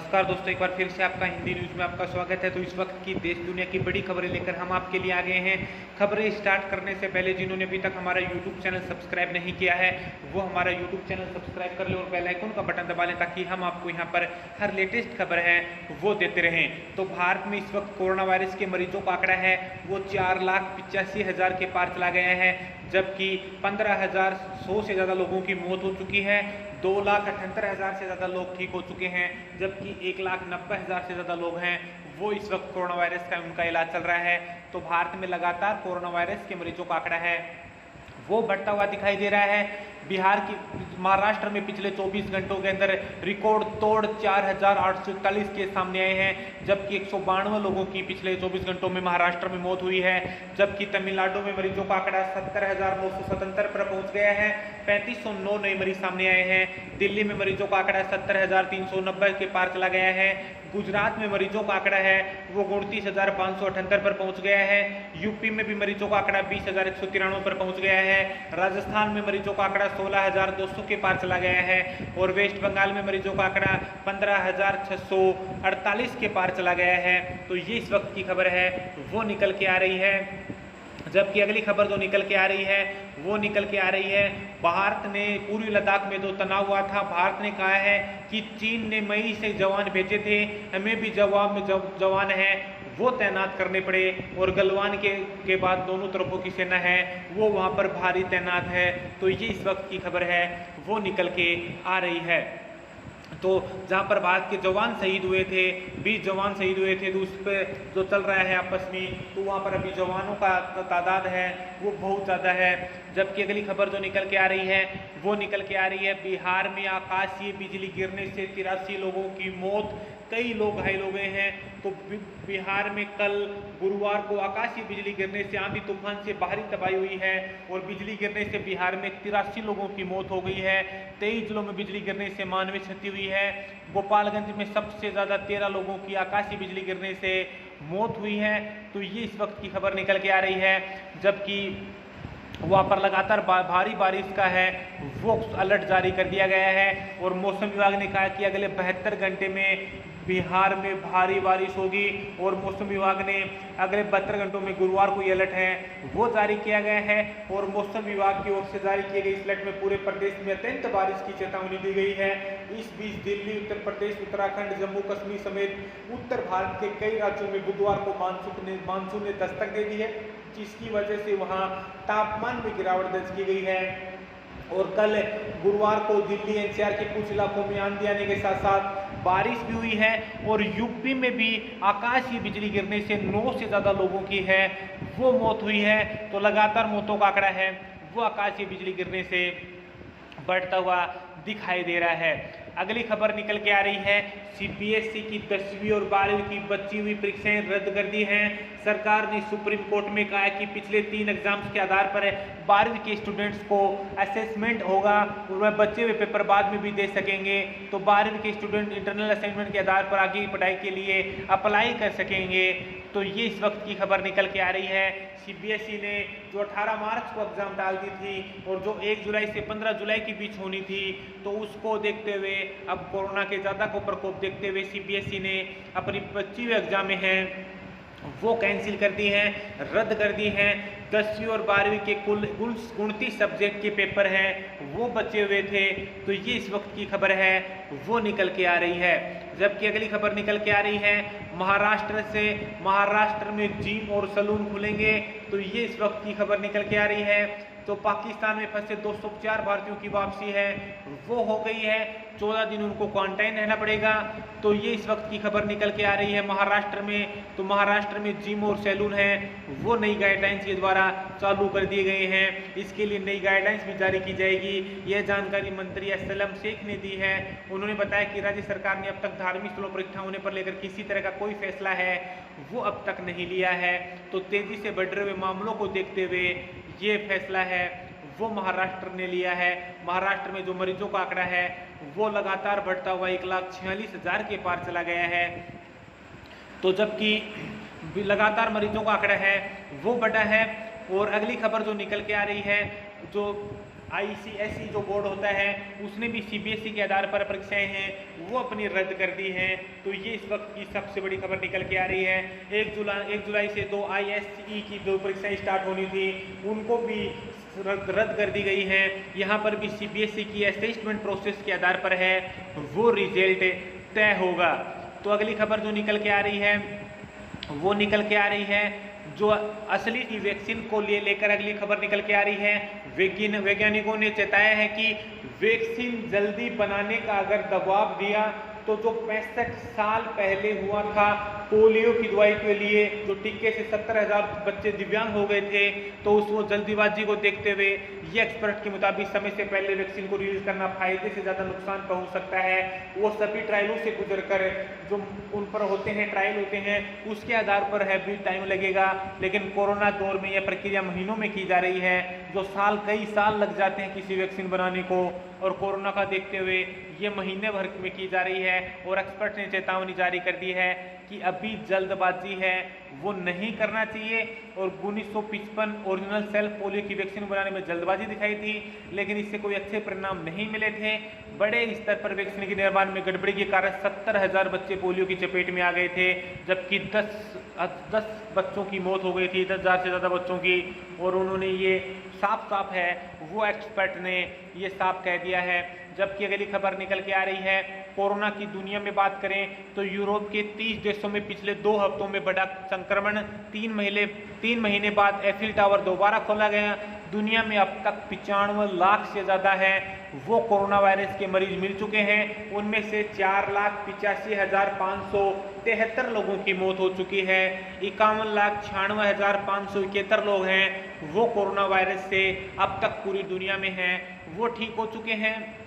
नमस्कार दोस्तों, एक बार फिर से आपका हिंदी न्यूज़ में आपका स्वागत है। तो इस वक्त की देश दुनिया की बड़ी खबरें लेकर हम आपके लिए आ गए हैं। खबरें स्टार्ट करने से पहले जिन्होंने अभी तक हमारा यूट्यूब चैनल सब्सक्राइब नहीं किया है वो हमारा यूट्यूब चैनल सब्सक्राइब कर ले और बेल आइकन का बटन दबा लें ताकि हम आपको यहाँ पर हर लेटेस्ट खबर है वो देते रहें। तो भारत में इस वक्त कोरोना वायरस के मरीजों का आंकड़ा है वो 4,85,000 के पार चला गया है, जबकि 15,100 से ज़्यादा लोगों की मौत हो चुकी है। 2,78,000 से ज़्यादा लोग ठीक हो चुके हैं, जबकि 1,90,000 से ज़्यादा लोग हैं वो इस वक्त कोरोना वायरस का उनका इलाज चल रहा है। तो भारत में लगातार कोरोना वायरस के मरीजों का आंकड़ा है वो बढ़ता हुआ दिखाई दे रहा है। महाराष्ट्र में पिछले 24 घंटों के अंदर रिकॉर्ड तोड़ 4,841 केस सामने आए हैं, जबकि 192 लोगों की पिछले 24 घंटों में महाराष्ट्र में मौत हुई है। जबकि तमिलनाडु में मरीजों का आंकड़ा 70,977 पर पहुंच गया है, 3,509 नए मरीज सामने आए हैं। दिल्ली में मरीजों का आंकड़ा 70,390 के पार चला गया है। गुजरात में मरीजों का आंकड़ा है वो 29,578 पर पहुंच गया है। यूपी में भी मरीजों का आंकड़ा 20,193 पर पहुंच गया है। राजस्थान में मरीजों का आंकड़ा 16,200 के पार चला गया है और वेस्ट बंगाल में मरीजों का आंकड़ा 15,648 के पार चला गया है। तो ये इस वक्त की खबर है वो निकल के आ रही है। जबकि अगली खबर जो निकल के आ रही है वो निकल के आ रही है भारत ने पूर्वी लद्दाख में जो तनाव हुआ था, भारत ने कहा है कि चीन ने मई से जवान भेजे थे, हमें भी जवाब में जवान है वो तैनात करने पड़े और गलवान के बाद दोनों तरफों की सेना है वो वहाँ पर भारी तैनात है। तो ये इस वक्त की खबर है वो निकल के आ रही है। तो जहाँ पर भारत के जवान शहीद हुए थे, 20 जवान शहीद हुए थे, तो उस पर जो चल रहा है आपस में, तो वहाँ पर अभी जवानों का तादाद है वो बहुत ज़्यादा है। जबकि अगली खबर जो निकल के आ रही है वो निकल के आ रही है बिहार में आकाशीय बिजली गिरने से 83 लोगों की मौत, कई लोग घायल हो गए हैं। तो बिहार में कल गुरुवार को आकाशीय बिजली गिरने से आंधी तूफान से भारी तबाही हुई है और बिजली गिरने से बिहार में 83 लोगों की मौत हो गई है। 23 जिलों में बिजली गिरने से मानवीय क्षति हुई है। गोपालगंज में सबसे ज़्यादा 13 लोगों की आकाशीय बिजली गिरने से मौत हुई है। तो ये इस वक्त की खबर निकल के आ रही है। जबकि वहाँ पर लगातार भारी बारिश का है वो अलर्ट जारी कर दिया गया है और मौसम विभाग ने कहा कि अगले 72 घंटे में बिहार में भारी बारिश होगी और मौसम विभाग ने अगले 72 घंटों में गुरुवार को ये अलर्ट है वो जारी किया गया है। और मौसम विभाग की ओर से जारी किए गए इस अलर्ट में पूरे प्रदेश में अत्यंत बारिश की चेतावनी दी गई है। इस बीच दिल्ली, उत्तर प्रदेश, उत्तराखंड, जम्मू कश्मीर समेत उत्तर भारत के कई राज्यों में बुधवार को मानसून ने दस्तक दे दी है, जिसकी वजह से वहाँ तापमान में गिरावट दर्ज की गई है। और कल गुरुवार को दिल्ली एनसीआर के कुछ इलाकों में आंधी आने के साथ साथ बारिश भी हुई है और यूपी में भी आकाशीय बिजली गिरने से 9 से ज़्यादा लोगों की है वो मौत हुई है। तो लगातार मौतों का आंकड़ा है वो आकाशीय बिजली गिरने से बढ़ता हुआ दिखाई दे रहा है। अगली खबर निकल के आ रही है सीबीएसई की 10वीं और 12वीं की बची हुई परीक्षाएं रद्द कर दी हैं। सरकार ने सुप्रीम कोर्ट में कहा है कि पिछले 3 एग्जाम्स के आधार पर 12वीं के स्टूडेंट्स को असेसमेंट होगा और वह बचे हुए पेपर बाद में भी दे सकेंगे। तो 12वीं के स्टूडेंट इंटरनल असाइनमेंट के आधार पर आगे की पढ़ाई के लिए अप्लाई कर सकेंगे। तो ये इस वक्त की खबर निकल के आ रही है। सीबीएसई ने जो 18 मार्च को एग्जाम डाल दी थी और जो 1 जुलाई से 15 जुलाई के बीच होनी थी, तो उसको देखते हुए अब कोरोना के ज़्यादा को प्रकोप देखते हुए सीबीएसई ने अपनी बची हुई एग्जामें हैं वो कैंसिल कर दी हैं, रद्द कर दी हैं। 10वीं और 12वीं के कुल 29 सब्जेक्ट के पेपर हैं वो बचे हुए थे। तो ये इस वक्त की खबर है वो निकल के आ रही है। जबकि अगली खबर निकल के आ रही है महाराष्ट्र में जिम और सैलून खुलेंगे। तो ये इस वक्त की खबर निकल के आ रही है। तो पाकिस्तान में फंसे 204 भारतीयों की वापसी है वो हो गई है, 14 दिन उनको क्वारंटाइन रहना पड़ेगा। तो ये इस वक्त की खबर निकल के आ रही है महाराष्ट्र में। तो महाराष्ट्र में जिम और सैलून है वो नई गाइडलाइंस के द्वारा चालू कर दिए गए हैं। इसके लिए नई गाइडलाइंस भी जारी की जाएगी। यह जानकारी मंत्री असलम शेख ने दी है। उन्होंने बताया कि राज्य सरकार ने अब तक धार्मिक स्थलों पर इकट्ठा होने पर लेकर किसी तरह का कोई फैसला है वो अब तक नहीं लिया है। तो तेजी से बढ़ रहे हुए मामलों को देखते हुए ये फैसला है वो महाराष्ट्र ने लिया है। महाराष्ट्र में जो मरीजों का आंकड़ा है वो लगातार बढ़ता हुआ 1,46,000 के पार चला गया है। तो जबकि लगातार मरीजों का आंकड़ा है वो बढ़ा है। और अगली खबर जो निकल के आ रही है जो ICSE जो बोर्ड होता है उसने भी CBSE के आधार पर परीक्षाएं हैं वो अपनी रद्द कर दी हैं। तो ये इस वक्त की सबसे बड़ी खबर निकल के आ रही है। 1 जुलाई से 2 ISE की जो परीक्षाएं स्टार्ट होनी थी उनको भी रद्द कर दी गई है। यहाँ पर भी CBSE की असेसमेंट प्रोसेस के आधार पर है वो रिजल्ट तय होगा। तो अगली खबर जो निकल के आ रही है वो निकल के आ रही है जो असली की वैक्सीन को लेकर अगली खबर निकल के आ रही है। वैज्ञानिकों ने चेताया है कि वैक्सीन जल्दी बनाने का अगर दबाव दिया तो जो 65 साल पहले हुआ था पोलियो की दवाई के लिए जो टीके से 70,000 बच्चे दिव्यांग हो गए थे, तो उस वो जल्दीबाजी को देखते हुए ये एक्सपर्ट के मुताबिक समय से पहले वैक्सीन को रिलीज करना फायदे से ज़्यादा नुकसान पहुंच सकता है। वो सभी ट्रायलों से गुजर कर जो उन पर होते हैं ट्रायल होते हैं उसके आधार पर है भी टाइम लगेगा, लेकिन कोरोना दौर में यह प्रक्रिया महीनों में की जा रही है। जो कई साल लग जाते हैं किसी वैक्सीन बनाने को, और कोरोना का देखते हुए ये महीने भर में की जा रही है। और एक्सपर्ट ने चेतावनी जारी कर दी है कि अभी जल्दबाजी है वो नहीं करना चाहिए। और 1955 ओरिजिनल सेल्फ पोलियो की वैक्सीन बनाने में जल्दबाजी दिखाई थी, लेकिन इससे कोई अच्छे परिणाम नहीं मिले थे। बड़े स्तर पर वैक्सीन के निर्माण में गड़बड़ी के कारण 70,000 बच्चे पोलियो की चपेट में आ गए थे, जबकि 10 बच्चों की मौत हो गई थी, 10,000 से ज़्यादा बच्चों की। और उन्होंने ये साफ है वो एक्सपर्ट ने ये साफ कह दिया है। जबकि अगली खबर निकल के आ रही है कोरोना की दुनिया में बात करें तो यूरोप के 30 देशों में पिछले 2 हफ्तों में बढ़ा संक्रमण। 3 महीने बाद एफिल टावर दोबारा खोला गया। दुनिया में अब तक 95 लाख से ज़्यादा है वो कोरोना वायरस के मरीज मिल चुके हैं। उनमें से 4,85,573 लोगों की मौत हो चुकी है। 51,96,571 लोग हैं वो कोरोना वायरस से अब तक पूरी दुनिया में हैं वो ठीक हो चुके हैं।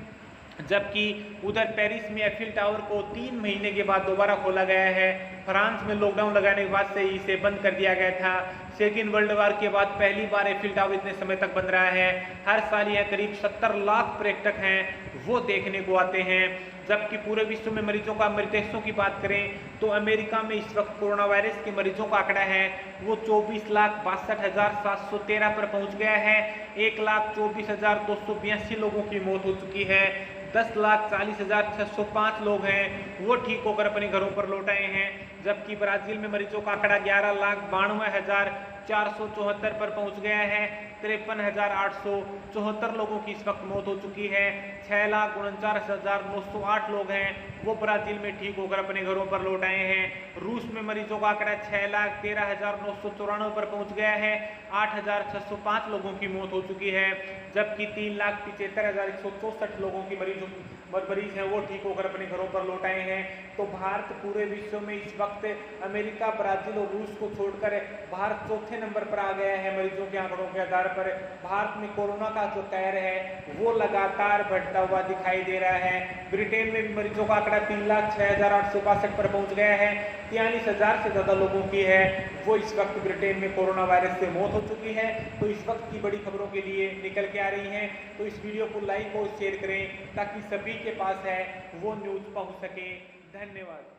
जबकि उधर पेरिस में एफिल टावर को 3 महीने के बाद दोबारा खोला गया है। फ्रांस में लॉकडाउन लगाने के बाद से इसे बंद कर दिया गया था। सेकेंड वर्ल्ड वॉर के बाद पहली बार एफिल टावर इतने समय तक बन रहा है। हर साल यह करीब 70 लाख पर्यटक हैं वो देखने को आते हैं। जबकि पूरे विश्व में मरीजों का मृत्युओं की बात करें तो अमेरिका में इस वक्त कोरोना वायरस के मरीजों का आंकड़ा है वो 24,62,713 पर पहुंच गया है। 1,24,282 लोगों की मौत हो चुकी है। 10,40,605 लोग हैं वो ठीक होकर अपने घरों पर लौट आए हैं। जबकि ब्राजील में मरीजों का आंकड़ा 11,92,474 पर पहुंच गया है। 53,874 लोगों की इस वक्त मौत हो चुकी है। 6,49,908 लोग हैं वो ब्राजील में ठीक होकर अपने घरों पर लौट आए हैं। रूस में मरीजों का आंकड़ा 6,13,994 पर पहुंच गया है। 8,605 लोगों की मौत हो चुकी है। जबकि 3,75,164 लोगों की मरीज हैं वो ठीक होकर अपने घरों पर लौट आए हैं। तो भारत पूरे विश्व में इस वक्त अमेरिका, ब्राजील और रूस को छोड़कर भारत चौथे नंबर पर आ गया है मरीजों के आंकड़ों के आधार पर। भारत में कोरोना का जो कहर है वो लगातार बढ़ता हुआ दिखाई दे रहा है। ब्रिटेन में भी मरीजों का आंकड़ा 3,06,862 पर पहुंच गया है। 43,000 से ज़्यादा लोगों की है वो इस वक्त ब्रिटेन में कोरोना वायरस से मौत हो चुकी है। तो इस वक्त की बड़ी खबरों के लिए निकल के आ रही हैं। तो इस वीडियो को लाइक और शेयर करें ताकि सभी के पास है वो न्यूज़ पहुंच सके। धन्यवाद।